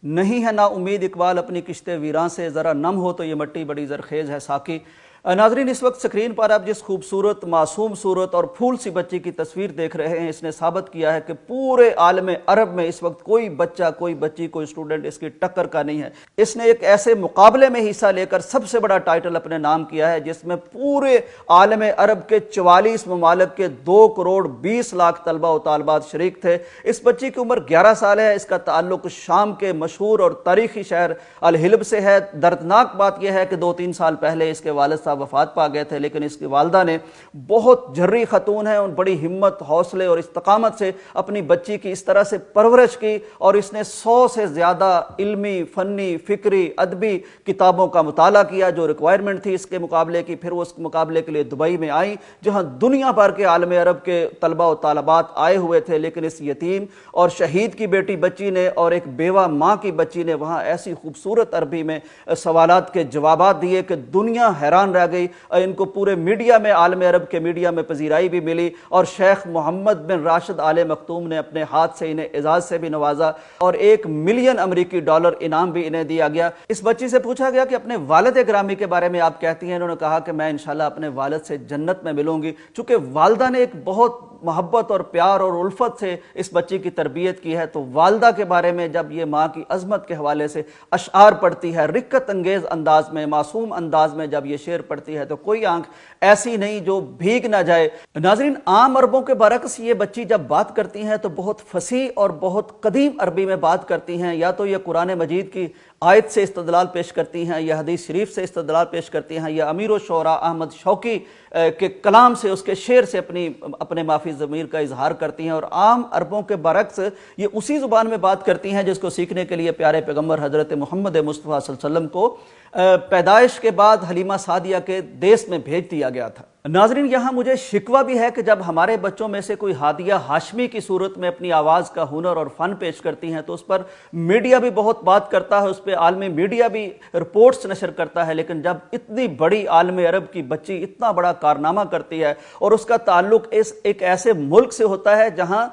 نہیں ہے نا امید اقبال اپنی کشتے ویراں سے، ذرا نم ہو تو یہ مٹی بڑی زرخیز ہے ساقی۔ ناظرین، اس وقت سکرین پر آپ جس خوبصورت معصوم صورت اور پھول سی بچی کی تصویر دیکھ رہے ہیں، اس نے ثابت کیا ہے کہ پورے عالم عرب میں اس وقت کوئی بچہ، کوئی بچی، کوئی اسٹوڈنٹ اس کی ٹکر کا نہیں ہے۔ اس نے ایک ایسے مقابلے میں حصہ لے کر سب سے بڑا ٹائٹل اپنے نام کیا ہے، جس میں پورے عالم عرب کے 44 ممالک کے 2 کروڑ 20 لاکھ طلبہ و طالبات شریک تھے۔ اس بچی کی عمر 11 سال ہے۔ اس کا تعلق شام کے مشہور اور تاریخی شہر الحلب سے ہے۔ دردناک بات یہ ہے کہ 2-3 سال پہلے اس کے والد صاحب وفات پا گئے تھے، لیکن اس کی والدہ نے بہت جرری خاتون ہے، بڑی ہمت، حوصلے اور استقامت سے اپنی بچی کی اس طرح سے پرورش کی، اور اس نے 100 سے زیادہ علمی، فنی، فکری، ادبی کتابوں کا مطالعہ کیا جو ریکوائرمنٹ تھی اس کے مقابلے کی۔ پھر وہ اس مقابلے کے لیے دبئی میں آئیں، جہاں دنیا بھر کے عالم عرب کے طلبہ و طالبات آئے ہوئے تھے، لیکن اس یتیم اور شہید کی بیٹی بچی نے اور ایک بیوہ ماں کی بچی نے وہاں ایسی خوبصورت عربی میں سوالات کے جوابات دیے کہ دنیا حیران رہ گئی۔ ان کو پورے میڈیا میں، عالم عرب کے میڈیا میں پذیرائی بھی ملی، اور شیخ محمد بن راشد آل مختوم نے اپنے ہاتھ سے انہیں اعزاز سے بھی نوازا، اور $1 ملین امریکی انعام بھی انہیں دیا گیا۔ اس بچی سے پوچھا گیا کہ اپنے والد گرامی کے بارے میں آپ کہتی ہیں؟ انہوں نے کہا کہ میں انشاءاللہ اپنے والد سے جنت میں ملوں گی۔ چونکہ والدہ نے ایک بہت محبت اور پیار اور الفت سے اس بچی کی تربیت کی ہے، تو والدہ کے بارے میں جب یہ ماں کی عظمت کے حوالے سے اشعار پڑھتی ہے، رقت انگیز انداز میں، معصوم انداز میں جب یہ شعر پڑھتی ہے، تو کوئی آنکھ ایسی نہیں جو بھیگ نہ جائے۔ ناظرین، عام عربوں کے برعکس یہ بچی جب بات کرتی ہیں تو بہت فصیح اور بہت قدیم عربی میں بات کرتی ہیں۔ یا تو یہ قرآن مجید کی آیت سے استدلال پیش کرتی ہیں، یا حدیث شریف سے استدلال پیش کرتی ہیں، یا امیر الشعراء احمد شوقی کے کلام سے، اس کے شعر سے اپنے مافی ضمیر کا اظہار کرتی ہیں۔ اور عام عربوں کے برعکس یہ اسی زبان میں بات کرتی ہیں جس کو سیکھنے کے لیے پیارے پیغمبر حضرت محمد مصطفیٰ صلی اللہ علیہ وسلم کو پیدائش کے بعد حلیمہ سعدیہ کے دیس میں بھیج دیا گیا تھا۔ ناظرین، یہاں مجھے شکوہ بھی ہے کہ جب ہمارے بچوں میں سے کوئی ہادیہ ہاشمی کی صورت میں اپنی آواز کا ہنر اور فن پیش کرتی ہیں تو اس پر میڈیا بھی بہت بات کرتا ہے، اس پہ عالمی میڈیا بھی رپورٹس نشر کرتا ہے، لیکن جب اتنی بڑی عالم عرب کی بچی اتنا بڑا کارنامہ کرتی ہے اور اس کا تعلق ایک ایسے ملک سے ہوتا ہے جہاں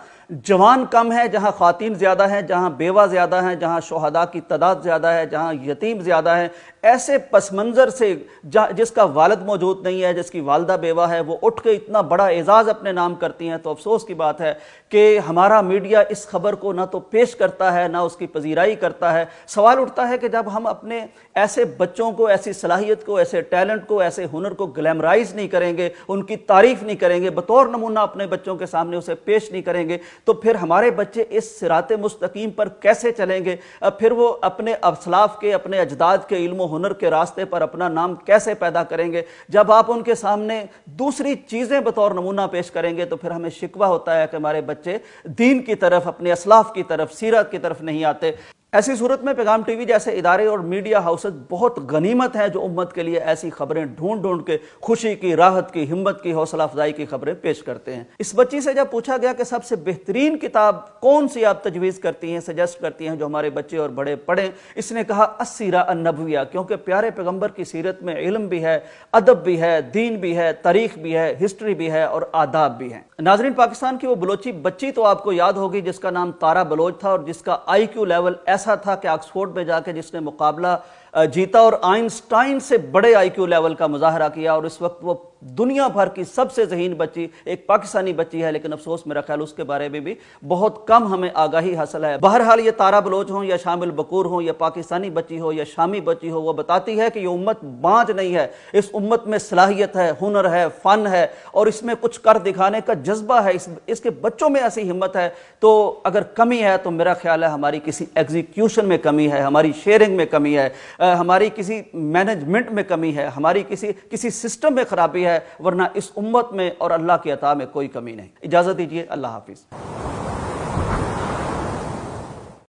جوان کم ہے، جہاں خواتین زیادہ ہیں، جہاں بیوہ زیادہ ہیں، جہاں شہداء کی تعداد زیادہ ہے، جہاں یتیم زیادہ ہیں، ایسے پس منظر سے جس کا والد موجود نہیں ہے، جس کی والدہ بیوہ ہے، وہ اٹھ کے اتنا بڑا اعزاز اپنے نام کرتی ہیں، تو افسوس کی بات ہے کہ ہمارا میڈیا اس خبر کو نہ تو پیش کرتا ہے، نہ اس کی پذیرائی کرتا ہے۔ سوال اٹھتا ہے کہ جب ہم اپنے ایسے بچوں کو، ایسی صلاحیت کو، ایسے ٹیلنٹ کو، ایسے ہنر کو گلیمرائز نہیں کریں گے، ان کی تعریف نہیں کریں گے، بطور نمونہ اپنے بچوں کے سامنے اسے پیش نہیں کریں گے، تو پھر ہمارے بچے اس صراط مستقیم پر کیسے چلیں گے؟ پھر وہ اپنے اسلاف کے، اپنے اجداد کے علم و ہنر کے راستے پر اپنا نام کیسے پیدا کریں گے؟ جب آپ ان کے سامنے دوسری چیزیں بطور نمونہ پیش کریں گے تو پھر ہمیں شکوہ ہوتا ہے کہ ہمارے بچے دین کی طرف، اپنے اسلاف کی طرف، سیرت کی طرف نہیں آتے۔ ایسی صورت میں پیغام ٹی وی جیسے ادارے اور میڈیا ہاؤسز بہت غنیمت ہیں جو امت کے لیے ایسی خبریں ڈھونڈ ڈھونڈ کے خوشی کی، راحت کی، ہمت کی، حوصلہ افزائی کی خبریں پیش کرتے ہیں۔ اس بچی سے جب پوچھا گیا کہ سب سے بہترین کتاب کون سی آپ تجویز کرتی ہیں، سجیسٹ کرتی ہیں جو ہمارے بچے اور بڑے پڑھیں، اس نے کہا السیرہ النبویہ، کیونکہ پیارے پیغمبر کی سیرت میں علم بھی ہے، ادب بھی ہے، دین بھی ہے، تاریخ بھی ہے، ہسٹری بھی ہے اور آداب بھی ہیں۔ ناظرین، پاکستان کی وہ بلوچی بچی تو آپ کو یاد ہوگی جس کا نام تارا بلوچ تھا اور جس کا IQ لیول ایسا تھا کہ آکسفورڈ میں جا کے جس نے مقابلہ جیتا اور آئنسٹائن سے بڑے IQ لیول کا مظاہرہ کیا، اور اس وقت وہ دنیا بھر کی سب سے ذہین بچی ایک پاکستانی بچی ہے، لیکن افسوس میرا خیال اس کے بارے میں بھی بہت کم ہمیں آگاہی حاصل ہے۔ بہرحال یہ تارا بلوچ ہوں یا شامل بکور ہوں یا پاکستانی بچی ہو یا شامی بچی ہو، وہ بتاتی ہے کہ یہ امت بانج نہیں ہے، اس امت میں صلاحیت ہے، ہنر ہے، فن ہے، اور اس میں کچھ کر دکھانے کا جذبہ ہے، اس کے بچوں میں ایسی ہمت ہے۔ تو اگر کمی ہے تو میرا خیال ہے ہماری کسی ایگزیکیوشن میں کمی ہے، ہماری شیئرنگ میں کمی ہے، ہماری کسی مینجمنٹ میں کمی ہے، ہماری کسی سسٹم میں خرابی ہے، ورنہ اس امت میں اور اللہ کی عطا میں کوئی کمی نہیں۔ اجازت دیجیے، اللہ حافظ۔